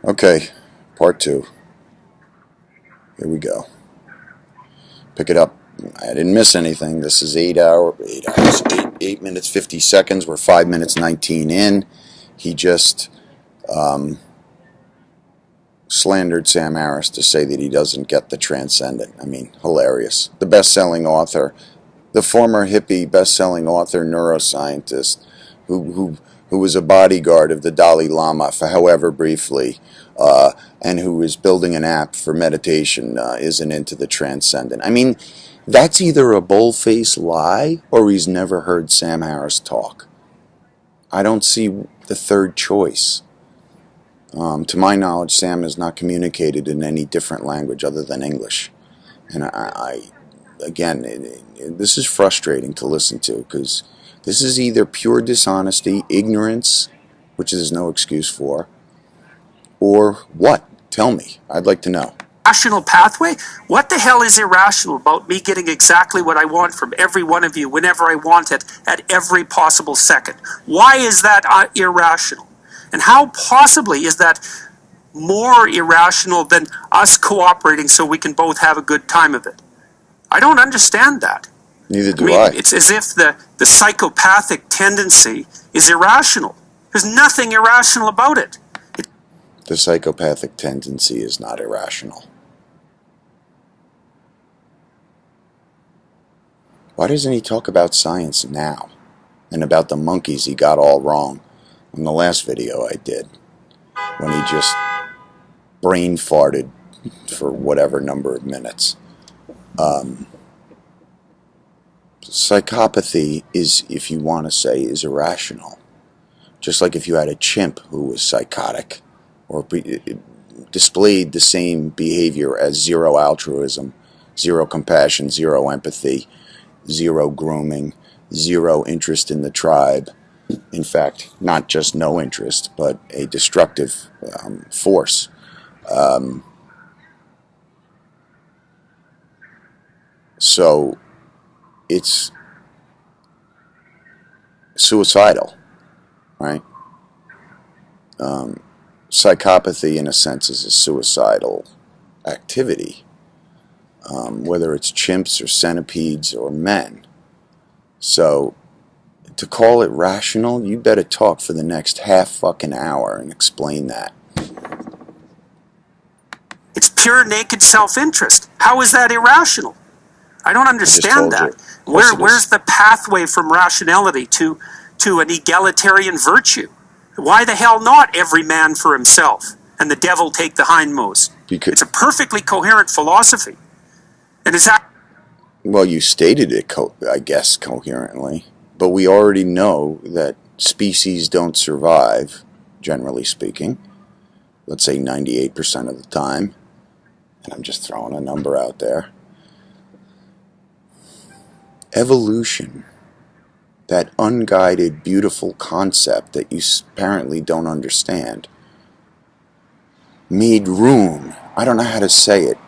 Okay, part two. Here we go. Pick it up. I didn't miss anything. This is 8 minutes 50 seconds. We're 5 minutes 19 in. He just slandered Sam Harris to say that he doesn't get the transcendent. I mean, hilarious. The best-selling author, the former hippie best-selling author, neuroscientist, who was a bodyguard of the Dalai Lama for however briefly, and who is building an app for meditation, isn't into the transcendent. I mean, that's either a bull-faced lie or he's never heard Sam Harris talk. I don't see the third choice. To my knowledge, Sam has not communicated in any different language other than English. And this is frustrating to listen to, because this is either pure dishonesty, ignorance, which there's no excuse for, or what? Tell me. I'd like to know. Rational pathway? What the hell is irrational about me getting exactly what I want from every one of you whenever I want it at every possible second? Why is that irrational? And how possibly is that more irrational than us cooperating so we can both have a good time of it? I don't understand that. Neither do I. It's as if the psychopathic tendency is irrational. There's nothing irrational about it. The psychopathic tendency is not irrational. Why doesn't he talk about science now? And about the monkeys he got all wrong in the last video I did, when he just brain farted for whatever number of minutes. Psychopathy is, if you want to say, is irrational. Just like if you had a chimp who was psychotic, or displayed the same behavior as zero altruism, zero compassion, zero empathy, zero grooming, zero interest in the tribe. In fact, not just no interest, but a destructive force. So it's suicidal, right? Psychopathy, in a sense, is a suicidal activity, whether it's chimps or centipedes or men. So to call it rational, you better talk for the next half fucking hour and explain that. It's pure naked self-interest. How is that irrational? I don't understand that. Where's the pathway from rationality to an egalitarian virtue? Why the hell not every man for himself and the devil take the hindmost? It's a perfectly coherent philosophy. And is that... Well, you stated it, I guess, coherently. But we already know that species don't survive, generally speaking. Let's say 98% of the time. And I'm just throwing a number out there. Evolution, that unguided, beautiful concept that you apparently don't understand, made room. I don't know how to say it.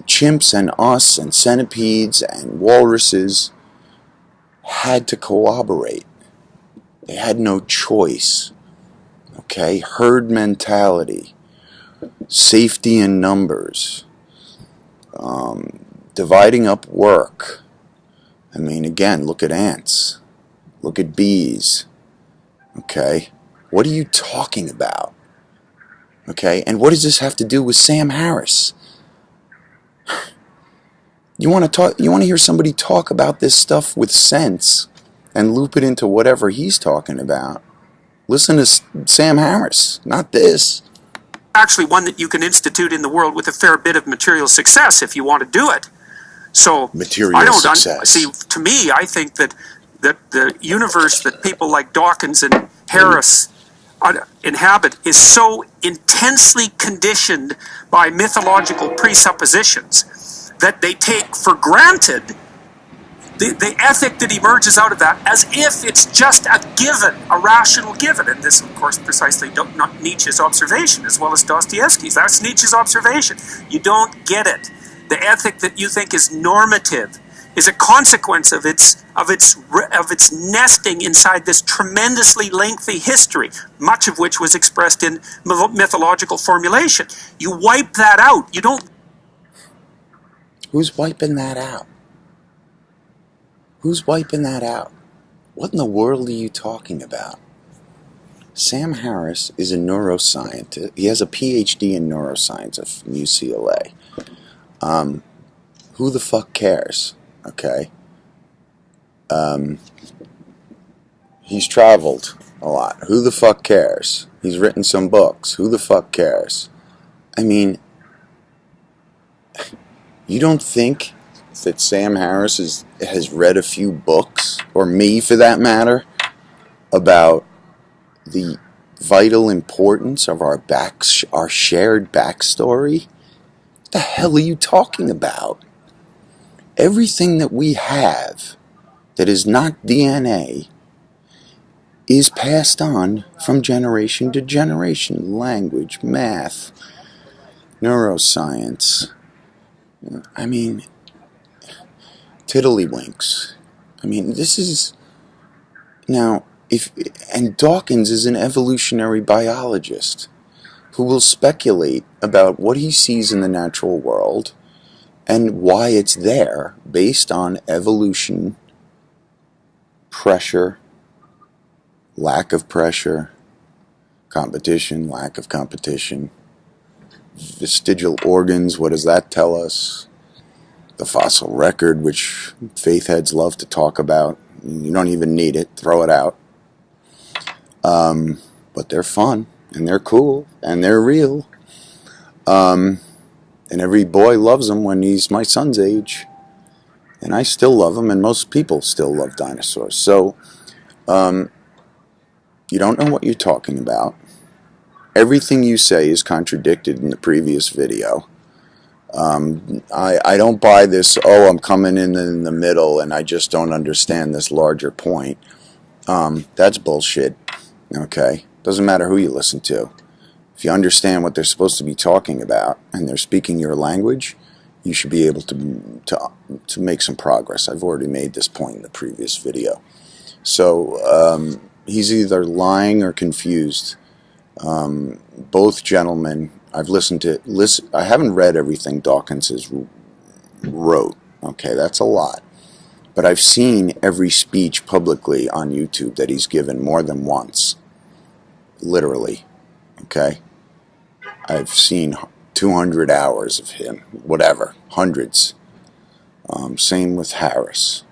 Chimps and us and centipedes and walruses had to cooperate. They had no choice. Okay? Herd mentality. Safety in numbers. Dividing up work. I mean, again, look at ants. Look at bees. Okay? What are you talking about? Okay? And what does this have to do with Sam Harris? You want to hear somebody talk about this stuff with sense and loop it into whatever he's talking about. Listen to Sam Harris, not this. Actually one that you can institute in the world with a fair bit of material success if you want to do it. So success. See, to me, I think that the universe that people like Dawkins and Harris inhabit is so intensely conditioned by mythological presuppositions that they take for granted the ethic that emerges out of that as if it's just a given, a rational given. And this, of course, precisely not Nietzsche's observation, as well as Dostoevsky's. That's Nietzsche's observation. You don't get it. The ethic that you think is normative is a consequence of its nesting inside this tremendously lengthy history, much of which was expressed in mythological formulation. You wipe that out. You don't. Who's wiping that out? Who's wiping that out? What in the world are you talking about? Sam Harris is a neuroscientist. He has a PhD in neuroscience from UCLA. Who the fuck cares? Okay. He's traveled a lot. Who the fuck cares? He's written some books. Who the fuck cares? I mean, you don't think that Sam Harris has read a few books, or me for that matter, about the vital importance of our shared backstory? What the hell are you talking about? Everything that we have that is not DNA is passed on from generation to generation. Language, math, neuroscience. I mean, tiddlywinks. I mean, this is... Now, and Dawkins is an evolutionary biologist who will speculate about what he sees in the natural world and why it's there based on evolution, pressure, lack of pressure, competition, lack of competition, vestigial organs, what does that tell us? The fossil record, which faith heads love to talk about. You don't even need it, throw it out. But they're fun, and they're cool, and they're real. And every boy loves them when he's my son's age. And I still love them, and most people still love dinosaurs. So, you don't know what you're talking about. Everything you say is contradicted in the previous video. I don't buy this, I'm coming in the middle and I just don't understand this larger point. That's bullshit. Okay? Doesn't matter who you listen to. If you understand what they're supposed to be talking about and they're speaking your language, you should be able to make some progress. I've already made this point in the previous video. So he's either lying or confused. Both gentlemen, I've I haven't read everything Dawkins has wrote. Okay, that's a lot. But I've seen every speech publicly on YouTube that he's given more than once. Literally. Okay? I've seen 200 hours of him. Whatever. Hundreds. Same with Harris.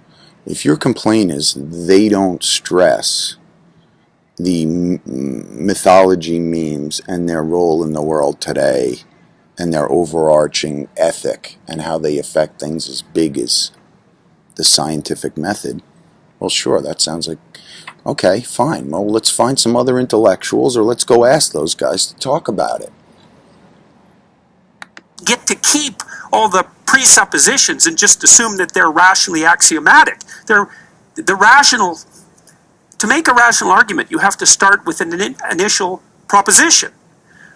If your complaint is they don't stress the mythology memes and their role in the world today and their overarching ethic and how they affect things as big as the scientific method, well, sure, that sounds like, okay, fine. Well, let's find some other intellectuals or let's go ask those guys to talk about it. Get to keep all the presuppositions and just assume that they're rationally axiomatic. To make a rational argument, you have to start with an initial proposition.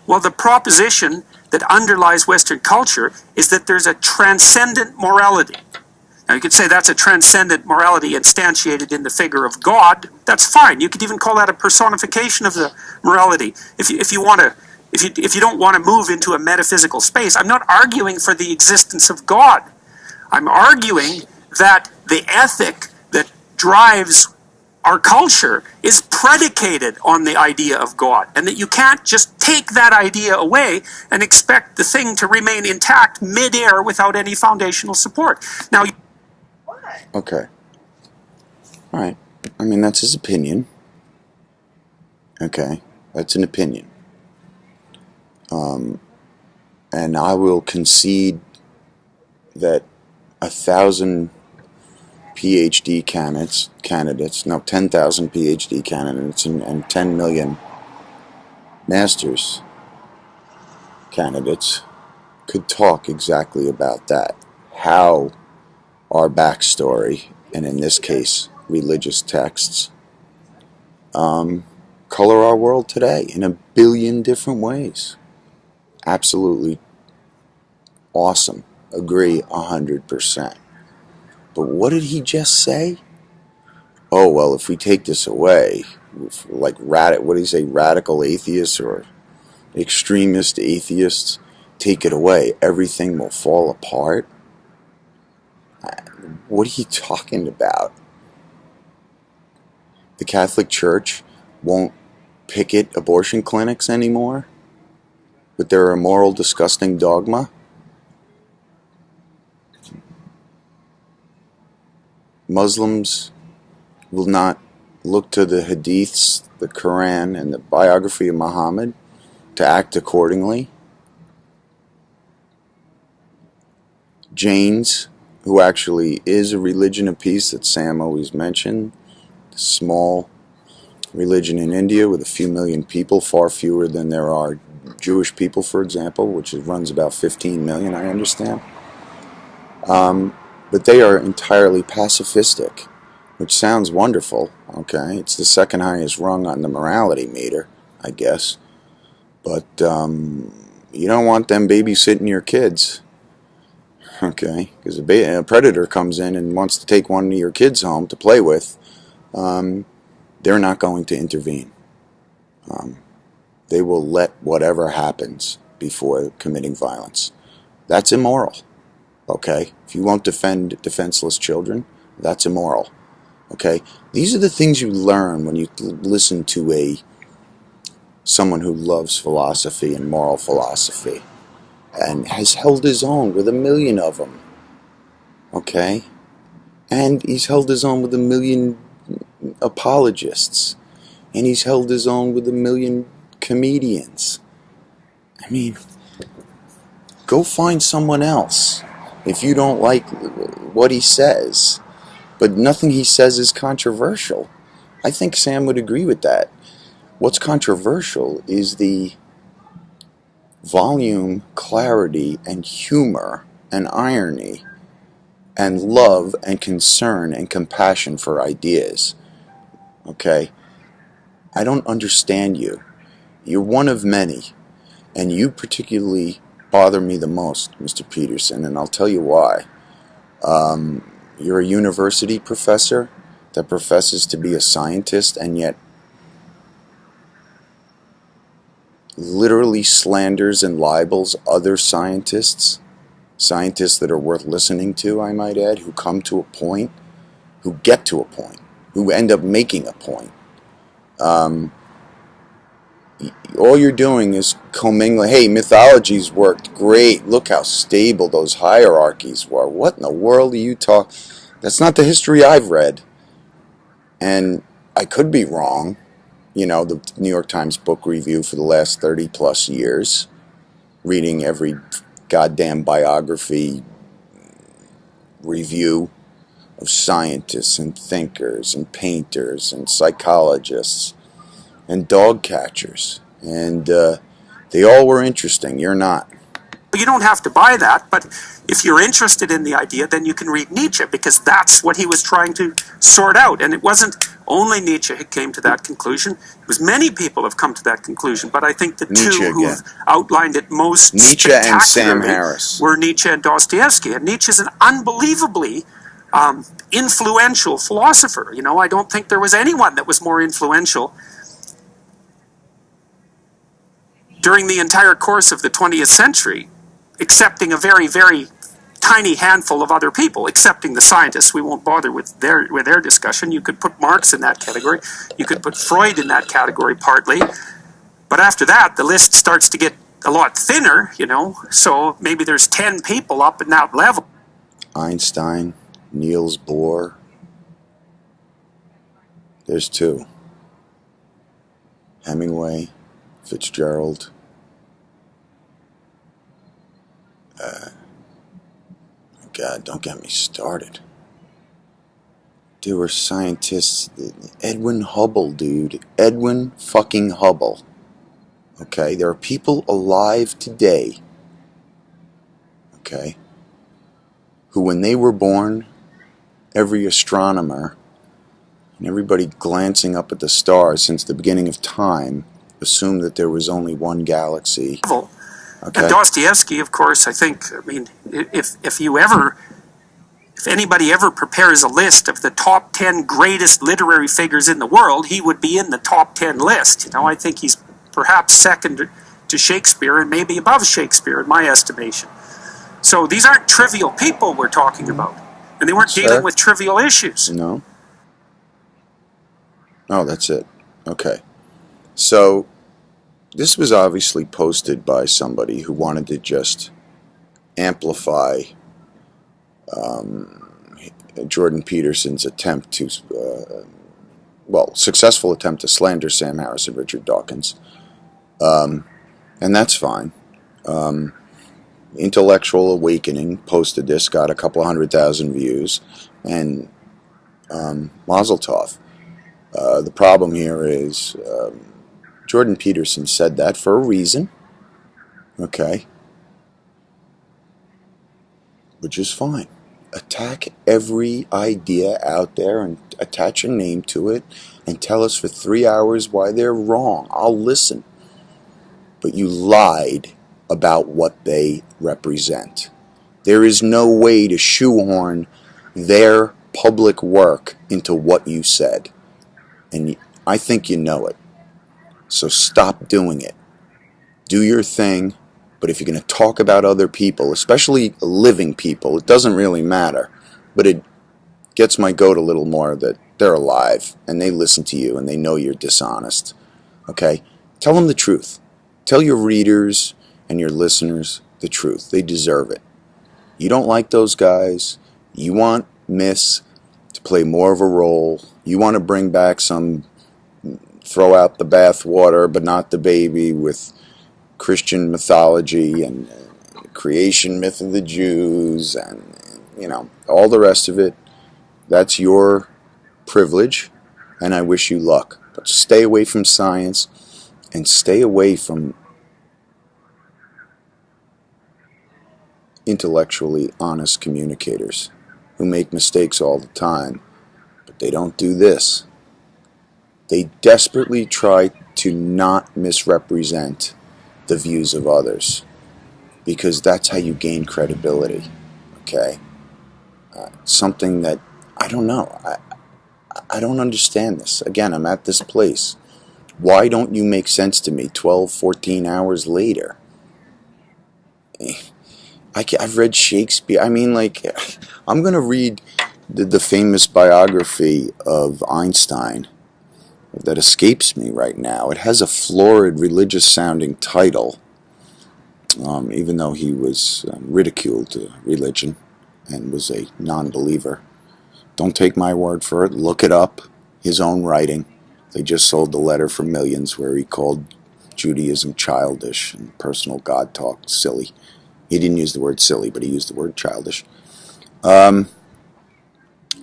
Well, the proposition that underlies Western culture is that there's a transcendent morality. Now, you could say that's a transcendent morality instantiated in the figure of God. That's fine. You could even call that a personification of the morality. If you don't want to move into a metaphysical space, I'm not arguing for the existence of God. I'm arguing that the ethic that drives our culture is predicated on the idea of God, and that you can't just take that idea away and expect the thing to remain intact mid-air without any foundational support. Now, okay. All right. I mean, that's his opinion. Okay. That's an opinion. And I will concede that 1,000 PhD candidates, 10,000 PhD candidates and 10 million master's candidates could talk exactly about that. How our backstory, and in this case, religious texts, color our world today in a billion different ways. Absolutely awesome. Agree 100%. But what did he just say? Oh, well, if we take this away, like what do you say, radical atheists or extremist atheists, take it away, everything will fall apart? What are you talking about? The Catholic Church won't picket abortion clinics anymore with their immoral, disgusting dogma? Muslims will not look to the hadiths, the Quran, and the biography of Muhammad to act accordingly? Jains, who actually is a religion of peace that Sam always mentioned, a small religion in India with a few million people, far fewer than there are Jewish people, for example, which runs about 15 million, I understand. But they are entirely pacifistic, which sounds wonderful, okay? It's the second highest rung on the morality meter, I guess. But you don't want them babysitting your kids, okay? Because a predator comes in and wants to take one of your kids home to play with, they're not going to intervene. They will let whatever happens before committing violence. That's immoral. Okay, if you won't defend defenseless children, that's immoral. Okay, these are the things you learn when you listen to someone who loves philosophy and moral philosophy and has held his own with a million of them. Okay, and he's held his own with a million apologists, and he's held his own with a million comedians. I mean, go find someone else if you don't like what he says. But nothing he says is controversial. I think Sam would agree with that. What's controversial is the volume, clarity, and humor, and irony, and love, and concern, and compassion for ideas. Okay? I don't understand you. You're one of many, and you particularly bother me the most, Mr. Peterson, and I'll tell you why. You're a university professor that professes to be a scientist and yet literally slanders and libels other scientists that are worth listening to, I might add, who come to a point, who get to a point, who end up making a point. All you're doing is commingling. Hey, mythology's worked great. Look how stable those hierarchies were. What in the world are you talking? That's not the history I've read. And I could be wrong. You know, the New York Times book review for the last 30 plus years, reading every goddamn biography review of scientists and thinkers and painters and psychologists and dog catchers, and they all were interesting. You're not. You don't have to buy that, but if you're interested in the idea, then you can read Nietzsche, because that's what he was trying to sort out. And it wasn't only Nietzsche who came to that conclusion. It was many people have come to that conclusion, but I think the two who've outlined it most Nietzsche and Sam Harris were Nietzsche and Dostoevsky. And Nietzsche's an unbelievably influential philosopher. You know, I don't think there was anyone that was more influential during the entire course of the 20th century, excepting a very, very tiny handful of other people, excepting the scientists. We won't bother with their discussion. You could put Marx in that category. You could put Freud in that category partly. But after that, the list starts to get a lot thinner, you know, so maybe there's 10 people up in that level. Einstein, Niels Bohr. There's two. Hemingway, Fitzgerald. God, don't get me started. There were scientists. Edwin Hubble, dude. Edwin fucking Hubble. Okay? There are people alive today, okay, who when they were born, every astronomer and everybody glancing up at the stars since the beginning of time assumed that there was only one galaxy. Okay. And Dostoevsky, of course, I mean, if if anybody ever prepares a list of the top 10 greatest literary figures in the world, he would be in the top 10 list. You know, I think he's perhaps second to Shakespeare and maybe above Shakespeare in my estimation. So these aren't trivial people we're talking about. And they weren't dealing with trivial issues. No. Oh, that's it. Okay. So this was obviously posted by somebody who wanted to just amplify Jordan Peterson's attempt to, successful attempt to slander Sam Harris and Richard Dawkins. And that's fine. Intellectual Awakening posted this, got a couple 100,000 views, and Mazel Tov. The problem here is Jordan Peterson said that for a reason, okay, which is fine. Attack every idea out there and attach a name to it and tell us for 3 hours why they're wrong. I'll listen. But you lied about what they represent. There is no way to shoehorn their public work into what you said. And I think you know it. So stop doing it. Do your thing. But if you're going to talk about other people, especially living people, it doesn't really matter. But it gets my goat a little more that they're alive and they listen to you and they know you're dishonest. Okay? Tell them the truth. Tell your readers and your listeners the truth. They deserve it. You don't like those guys. You want myths to play more of a role. You want to bring back some throw out the bathwater but not the baby with Christian mythology and creation myth of the Jews and, you know, all the rest of it. That's your privilege, and I wish you luck. But stay away from science and stay away from intellectually honest communicators who make mistakes all the time, but they don't do this. They desperately try to not misrepresent the views of others, because that's how you gain credibility. Okay? Something that, I don't know. I don't understand this. Again, I'm at this place. Why don't you make sense to me 12, 14 hours later? I've read Shakespeare. I mean, like, I'm going to read the famous biography of Einstein that escapes me right now. It has a florid, religious-sounding title, even though he was ridiculed religion and was a non-believer. Don't take my word for it. Look it up. His own writing. They just sold the letter for millions where he called Judaism childish and personal God talk silly. He didn't use the word silly, but he used the word childish.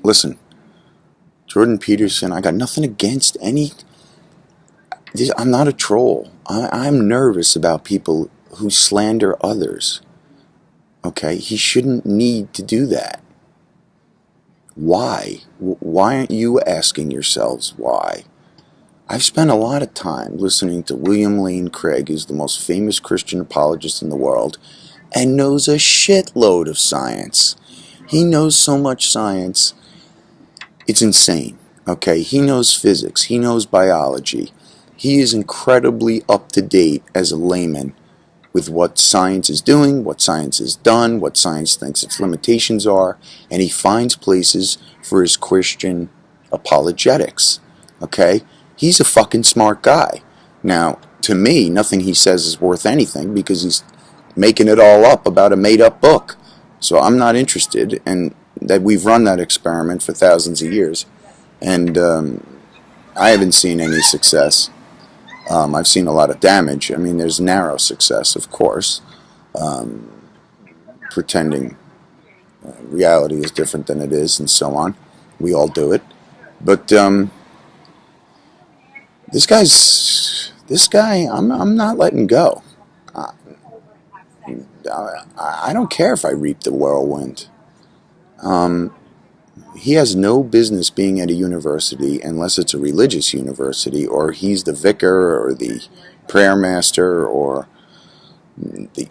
Listen, Jordan Peterson, I got nothing against any... I'm not a troll. I'm nervous about people who slander others. Okay? He shouldn't need to do that. Why? Why aren't you asking yourselves why? I've spent a lot of time listening to William Lane Craig, who's the most famous Christian apologist in the world, and knows a shitload of science. He knows so much science, it's insane. Okay, he knows physics, he knows biology. He is incredibly up to date as a layman with what science is doing, what science has done, what science thinks its limitations are, and he finds places for his Christian apologetics. Okay? He's a fucking smart guy. Now, to me, nothing he says is worth anything because he's making it all up about a made-up book. So I'm not interested, and that we've run that experiment for thousands of years, and I haven't seen any success. I've seen a lot of damage. I mean, there's narrow success, of course, pretending reality is different than it is, and so on. We all do it, but this guy, I'm not letting go. I don't care if I reap the whirlwind. He has no business being at a university unless it's a religious university, or he's the vicar or the prayer master, or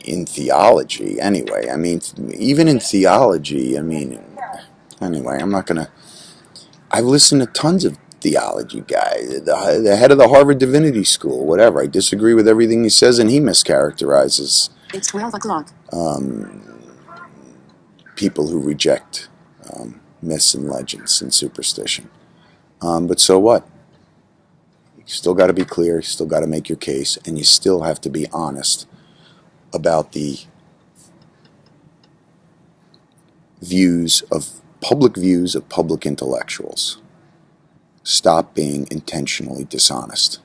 in theology anyway. I mean, even in theology, I mean, Anyway, I'm not going to... I've listened to tons of theology guys, the head of the Harvard Divinity School, whatever. I disagree with everything he says, and he mischaracterizes It's 12 o'clock. People who reject myths and legends and superstition. But so what? You still got to be clear, you still got to make your case, and you still have to be honest about the public views of public intellectuals. Stop being intentionally dishonest.